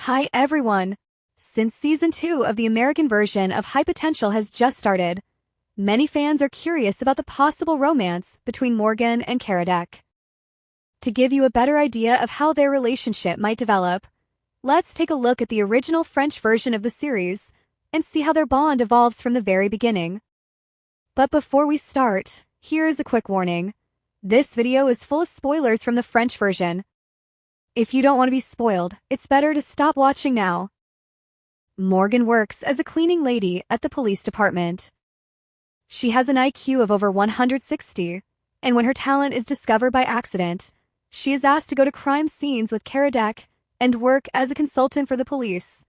Hi everyone! Since Season 2 of the American version of High Potential has just started, many fans are curious about the possible romance between Morgane and Karadec. To give you a better idea of how their relationship might develop, let's take a look at the original French version of the series and see how their bond evolves from the very beginning. But before we start, here's a quick warning. This video is full of spoilers from the French version. If you don't want to be spoiled, it's better to stop watching now. Morgane works as a cleaning lady at the police department. She has an IQ of over 160, and when her talent is discovered by accident, she is asked to go to crime scenes with Karadec and work as a consultant for the police.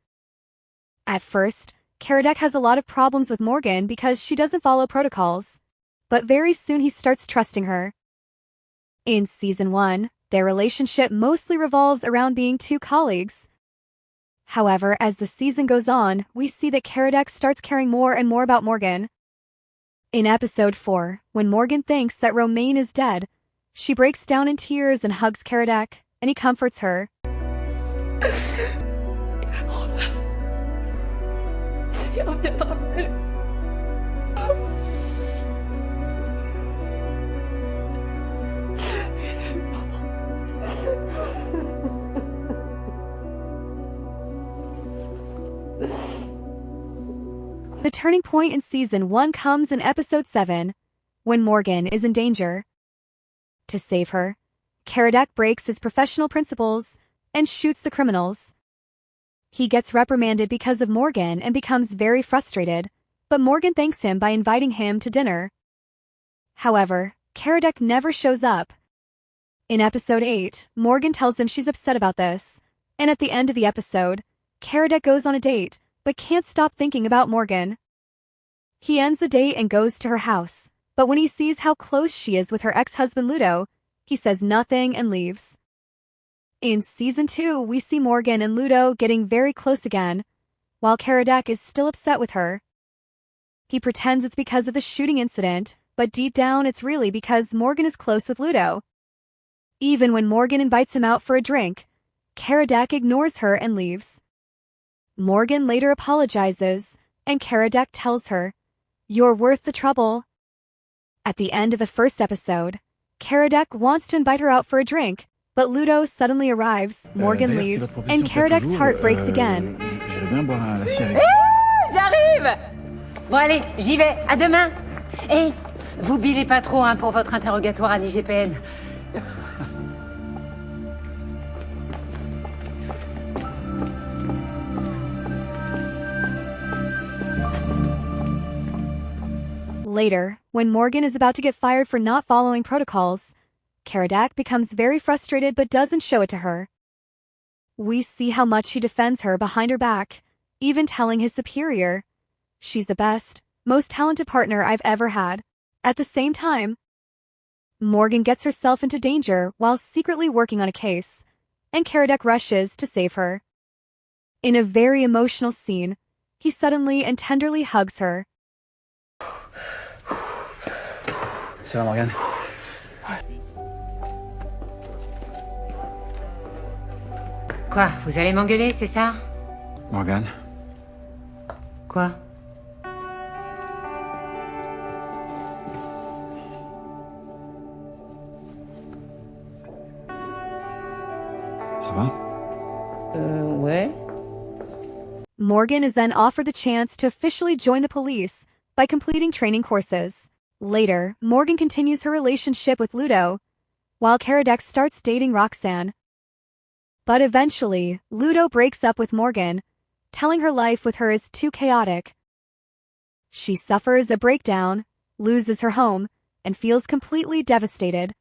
At first, Karadec has a lot of problems with Morgane because she doesn't follow protocols, but very soon he starts trusting her. In Season 1, their relationship mostly revolves around being two colleagues. However, as the season goes on, we see that Karadec starts caring more and more about Morgane. In Episode 4, when Morgane thinks that Romain is dead, she breaks down in tears and hugs Karadec, and he comforts her. The turning point in Season 1 comes in Episode 7, when Morgane is in danger. To save her, Karadec breaks his professional principles and shoots the criminals. He gets reprimanded because of Morgane and becomes very frustrated, but Morgane thanks him by inviting him to dinner. However, Karadec never shows up. In Episode 8, Morgane tells him she's upset about this, and at the end of the episode, Karadec goes on a date, but can't stop thinking about Morgane. He ends the date and goes to her house, but when he sees how close she is with her ex-husband Ludo, he says nothing and leaves. In Season 2, we see Morgane and Ludo getting very close again, while Karadec is still upset with her. He pretends it's because of the shooting incident, but deep down it's really because Morgane is close with Ludo. Even when Morgane invites him out for a drink, Karadec ignores her and leaves. Morgane later apologizes, and Karadec tells her, "You're worth the trouble." At the end of the first episode, Karadec wants to invite her out for a drink, but Ludo suddenly arrives, Morgane leaves, and Karadec's heart breaks again. J'arrive! Bon allez, j'y vais, à demain! Et vous bilez pas trop hein, pour votre interrogatoire à l'IGPN. Later, when Morgane is about to get fired for not following protocols, Karadec becomes very frustrated but doesn't show it to her. We see how much he defends her behind her back, even telling his superior, "She's the best, most talented partner I've ever had." At the same time, Morgane gets herself into danger while secretly working on a case, and Karadec rushes to save her. In a very emotional scene, he suddenly and tenderly hugs her. Ça va, Morgane? Quoi, vous allez m'engueuler, c'est ça? Morgane? Quoi? Ça va? Ouais. Morgane is then offered the chance to officially join the police by completing training courses. Later, Morgane continues her relationship with Ludo, while Karadec starts dating Roxanne. But eventually, Ludo breaks up with Morgane, telling her life with her is too chaotic. She suffers a breakdown, loses her home, and feels completely devastated.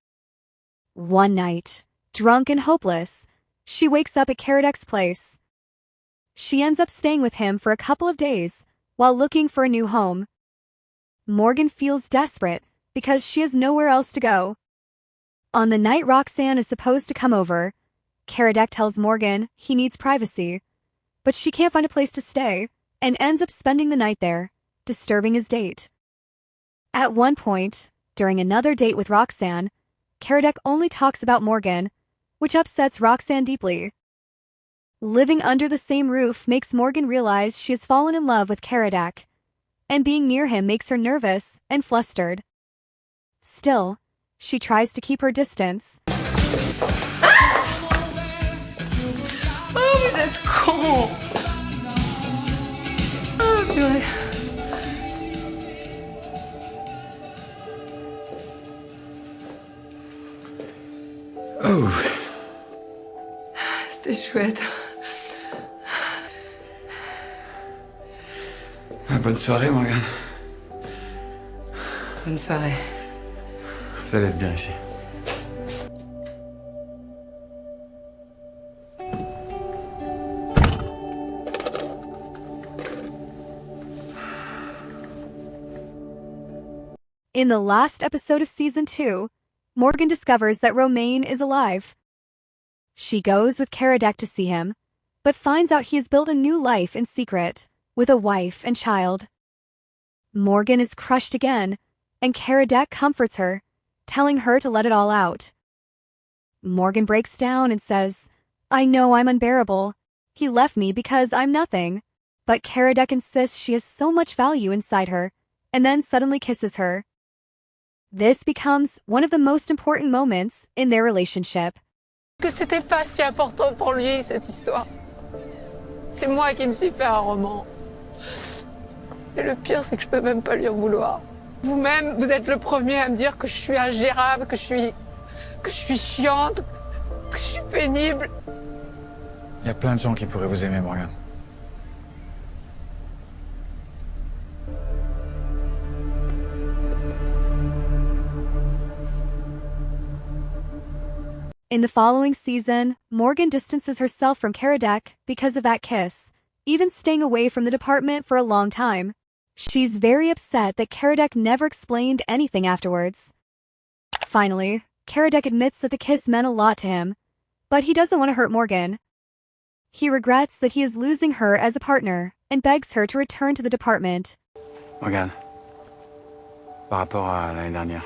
One night, drunk and hopeless, she wakes up at Karadec's place. She ends up staying with him for a couple of days while looking for a new home. Morgane feels desperate because she has nowhere else to go. On the night Roxanne is supposed to come over, Karadec tells Morgane he needs privacy, but she can't find a place to stay and ends up spending the night there, disturbing his date. At one point, during another date with Roxanne, Karadec only talks about Morgane, which upsets Roxanne deeply. Living under the same roof makes Morgane realize she has fallen in love with Karadec, and being near him makes her nervous and flustered. Still, she tries to keep her distance. Oh, vous êtes con! Oh, purée. Oh, C'était chouette. bonne soirée, Morgane. Bonne soirée. Vous allez être bien ici. In the last episode of Season 2, Morgane discovers that Romain is alive. She goes with Karadec to see him, but finds out he has built a new life in secret, with a wife and child. Morgane is crushed again, and Karadec comforts her, telling her to let it all out. Morgane breaks down and says, "I know I'm unbearable. He left me because I'm nothing." But Karadec insists she has so much value inside her, and then suddenly kisses her. This becomes one of the most important moments in their relationship. Que c'était pas si important pour lui, cette histoire. C'est moi qui me suis fait un roman. Et le pire, c'est que je peux même pas lui en vouloir. Vous-même, vous êtes le premier à me dire que je suis ingérable, que je suis chiante, que je suis pénible. Il y a plein de gens qui pourraient vous aimer, Morgane. In the following season, Morgane distances herself from Karadec because of that kiss, even staying away from the department for a long time. She's very upset that Karadec never explained anything afterwards. Finally, Karadec admits that the kiss meant a lot to him, but he doesn't want to hurt Morgane. He regrets that he is losing her as a partner and begs her to return to the department. Morgane, par rapport à l'année dernière,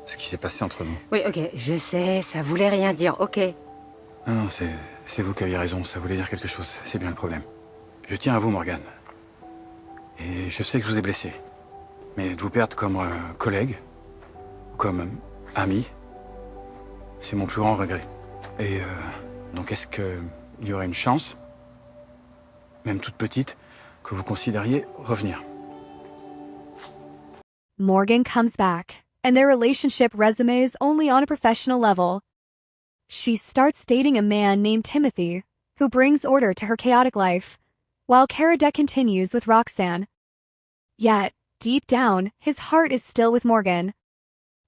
ce qui s'est passé entre nous. Oui, ok, je sais, ça voulait rien dire, ok. Non, c'est vous qui aviez raison, ça voulait dire quelque chose, c'est bien le problème. Je tiens à vous, Morgane. Et je sais que je vous ai blessé. Mais de vous perdre comme collègue, comme ami, c'est mon plus grand regret. Et donc est-ce qu'il y aurait une chance, même toute petite, que vous considériez revenir? Morgane comes back, and their relationship resumes only on a professional level. She starts dating a man named Timothy, who brings order to her chaotic life, while Karadec continues with Roxanne. Yet, deep down, his heart is still with Morgane.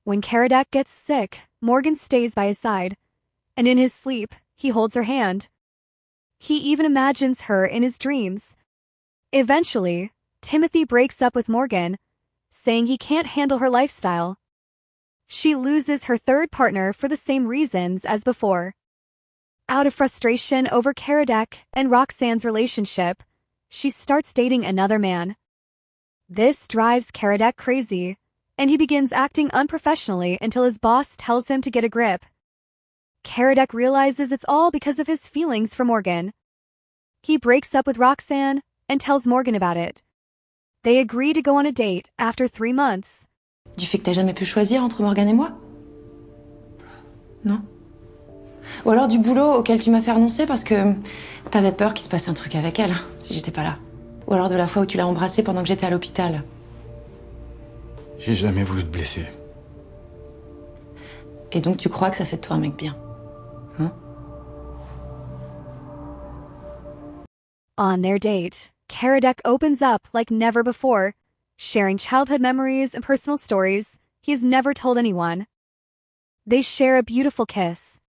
When Karadec gets sick, Morgane stays by his side, and in his sleep, he holds her hand. He even imagines her in his dreams. Eventually, Timothy breaks up with Morgane, saying he can't handle her lifestyle. She loses her third partner for the same reasons as before. Out of frustration over Karadec and Roxanne's relationship, she starts dating another man. This drives Karadec crazy, and he begins acting unprofessionally until his boss tells him to get a grip. Karadec realizes it's all because of his feelings for Morgane. He breaks up with Roxanne and tells Morgane about it. They agree to go on a date after 3 months. Du fait que t'as jamais pu choisir entre Morgane et moi? Non? Ou alors du boulot auquel tu m'as fait renoncer parce que t'avais peur qu'il se passe un truc avec elle, si j'étais pas là. Ou alors de la fois où tu l'as embrassée pendant que j'étais à l'hôpital. J'ai jamais voulu te blesser. Et donc tu crois que ça fait de toi un mec bien? Hein? On their date, Karadec opens up like never before, sharing childhood memories and personal stories he has never told anyone. They share a beautiful kiss.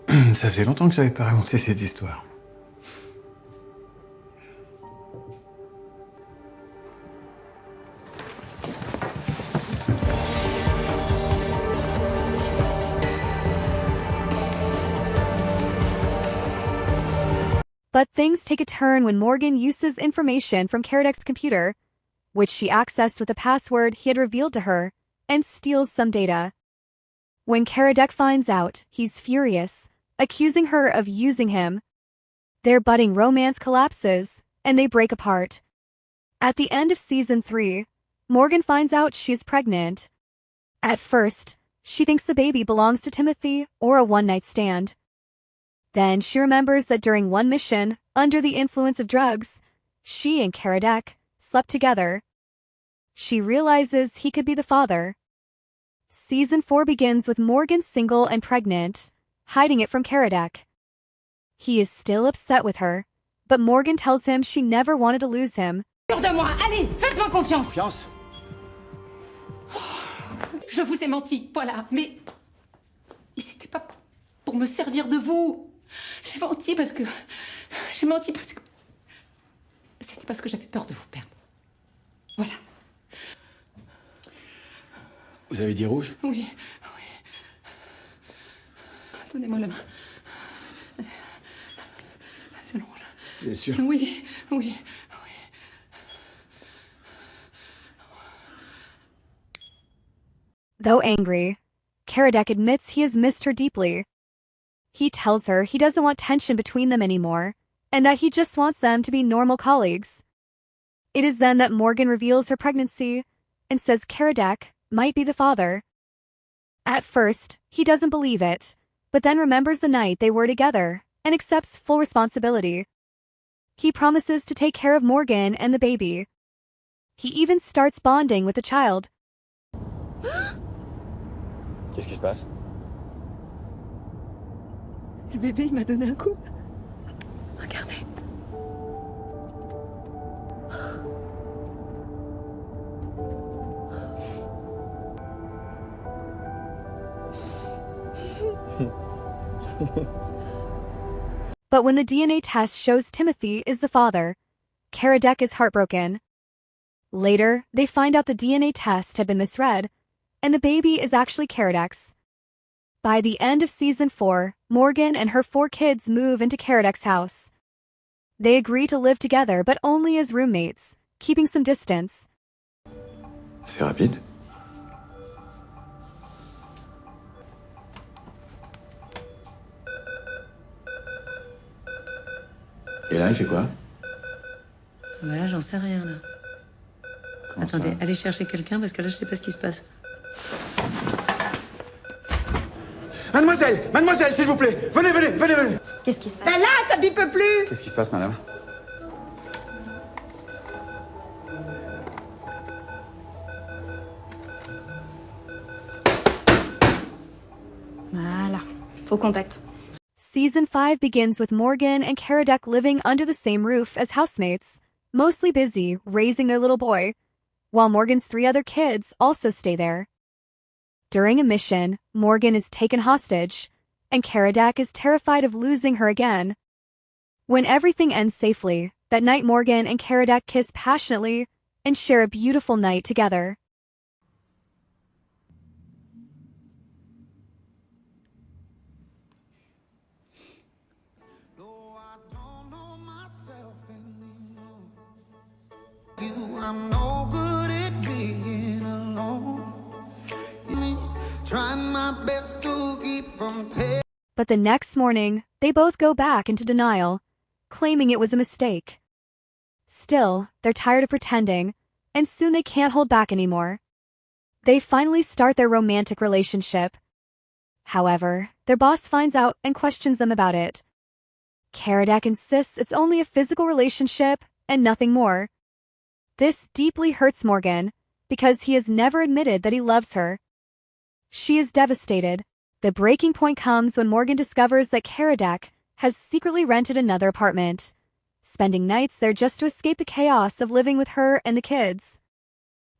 Ça faisait longtemps que j'avais pas raconté cette histoire. But things take a turn when Morgane uses information from Karadec's computer, which she accessed with a password he had revealed to her, and steals some data. When Karadec finds out, he's furious, accusing her of using him. Their budding romance collapses, and they break apart. At the end of season 3, Morgan finds out she's pregnant. At first, she thinks the baby belongs to Timothy or a one-night stand. Then she remembers that during one mission, under the influence of drugs, she and Karadec slept together. She realizes he could be the father. Season 4 begins with Morgan single and pregnant, hiding it from Karadec. He is still upset with her, but Morgan tells him she never wanted to lose him. Sûr de moi, allez, faites-moi confiance. Confiance? Je vous ai menti, voilà, mais c'était pas pour me servir de vous. J'ai menti parce que c'était parce que j'avais peur de vous perdre. Voilà. Vous avez dit rouge? Oui. Donnez-moi la main. C'est le rouge. Bien sûr. Oui. Though angry, Karadec admits he has missed her deeply. He tells her he doesn't want tension between them anymore, and that he just wants them to be normal colleagues. It is then that Morgan reveals her pregnancy and says Karadec might be the father. At first, he doesn't believe it, but then remembers the night they were together and accepts full responsibility. He promises to take care of Morgan and the baby. He even starts bonding with the child. Qu'est-ce qui se passe? Le bébé, il m'a donné un coup. Regardez. But when the DNA test shows Timothy is the father, Karadec is heartbroken. Later, they find out the DNA test had been misread, and the baby is actually Karadec's. By the end of season 4, Morgan and her 4 kids move into Karadec's house. They agree to live together, but only as roommates, keeping some distance. C'est rapide. Et là, il fait quoi? Bah là, j'en sais rien, là. Comment Attendez, ça? allez chercher quelqu'un, parce que là, je sais pas ce qui se passe. Mademoiselle, s'il vous plaît, venez. Qu'est-ce qui se passe? Ben là, ça pipe plus. Qu'est-ce qui se passe, madame? Voilà, faux contact. Season 5 begins with Morgan and Karadec living under the same roof as housemates, mostly busy raising their little boy, while Morgan's 3 other kids also stay there. During a mission, Morgan is taken hostage, and Karadec is terrified of losing her again. When everything ends safely, that night Morgan and Karadec kiss passionately and share a beautiful night together. I'm no good at being alone. Trying my best to keep from But the next morning, they both go back into denial, claiming it was a mistake. Still, they're tired of pretending, and soon they can't hold back anymore. They finally start their romantic relationship. However, their boss finds out and questions them about it. Karadec insists it's only a physical relationship and nothing more. This deeply hurts Morgan, because he has never admitted that he loves her. She is devastated. The breaking point comes when Morgan discovers that Karadec has secretly rented another apartment, spending nights there just to escape the chaos of living with her and the kids.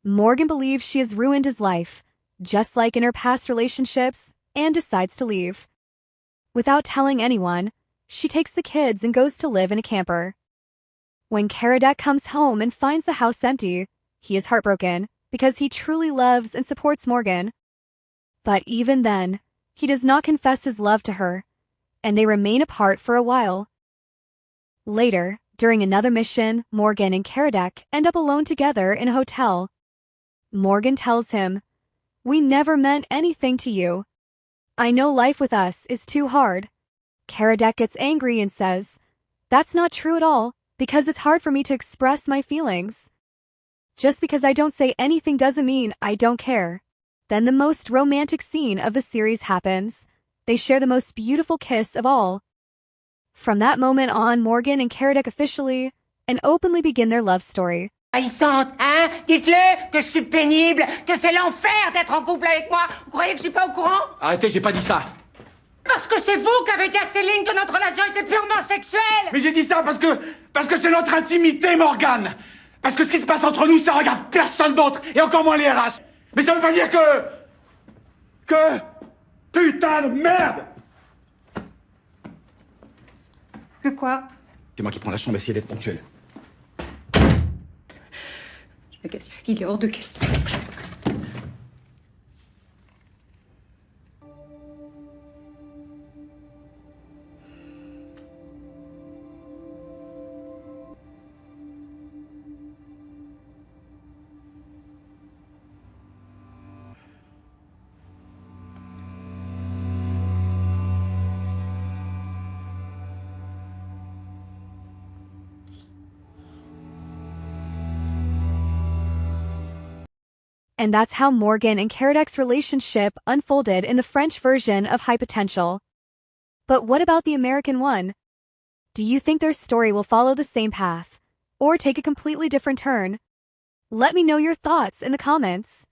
Morgan believes she has ruined his life, just like in her past relationships, and decides to leave. Without telling anyone, she takes the kids and goes to live in a camper. When Karadec comes home and finds the house empty, he is heartbroken because he truly loves and supports Morgan. But even then, he does not confess his love to her, and they remain apart for a while. Later, during another mission, Morgan and Karadec end up alone together in a hotel. Morgan tells him, "We never meant anything to you. I know life with us is too hard. Karadec gets angry and says, "That's not true at all, because it's hard for me to express my feelings. Just because I don't say anything doesn't mean I don't care." Then the most romantic scene of the series happens. They share the most beautiful kiss of all. From that moment on, Morgane and Karadec officially and openly begin their love story. Haïssante, hein? Dites-le que je suis pénible, que c'est l'enfer d'être en couple avec moi. Vous croyez que je suis pas au courant? Arrêtez, j'ai pas dit ça. Parce que c'est vous qui avez dit à Céline que notre relation était purement sexuelle. Mais j'ai dit ça parce que c'est notre intimité, Morgane. Parce que ce qui se passe entre nous, ça regarde personne d'autre, et encore moins les RH. Mais ça veut pas dire que... Putain de merde! Que quoi? C'est moi qui prends la chambre, essayez d'être ponctuel. Je me casse. Il est hors de question. And that's how Morgane and Karadec's relationship unfolded in the French version of High Potential. But what about the American one? Do you think their story will follow the same path, or take a completely different turn? Let me know your thoughts in the comments.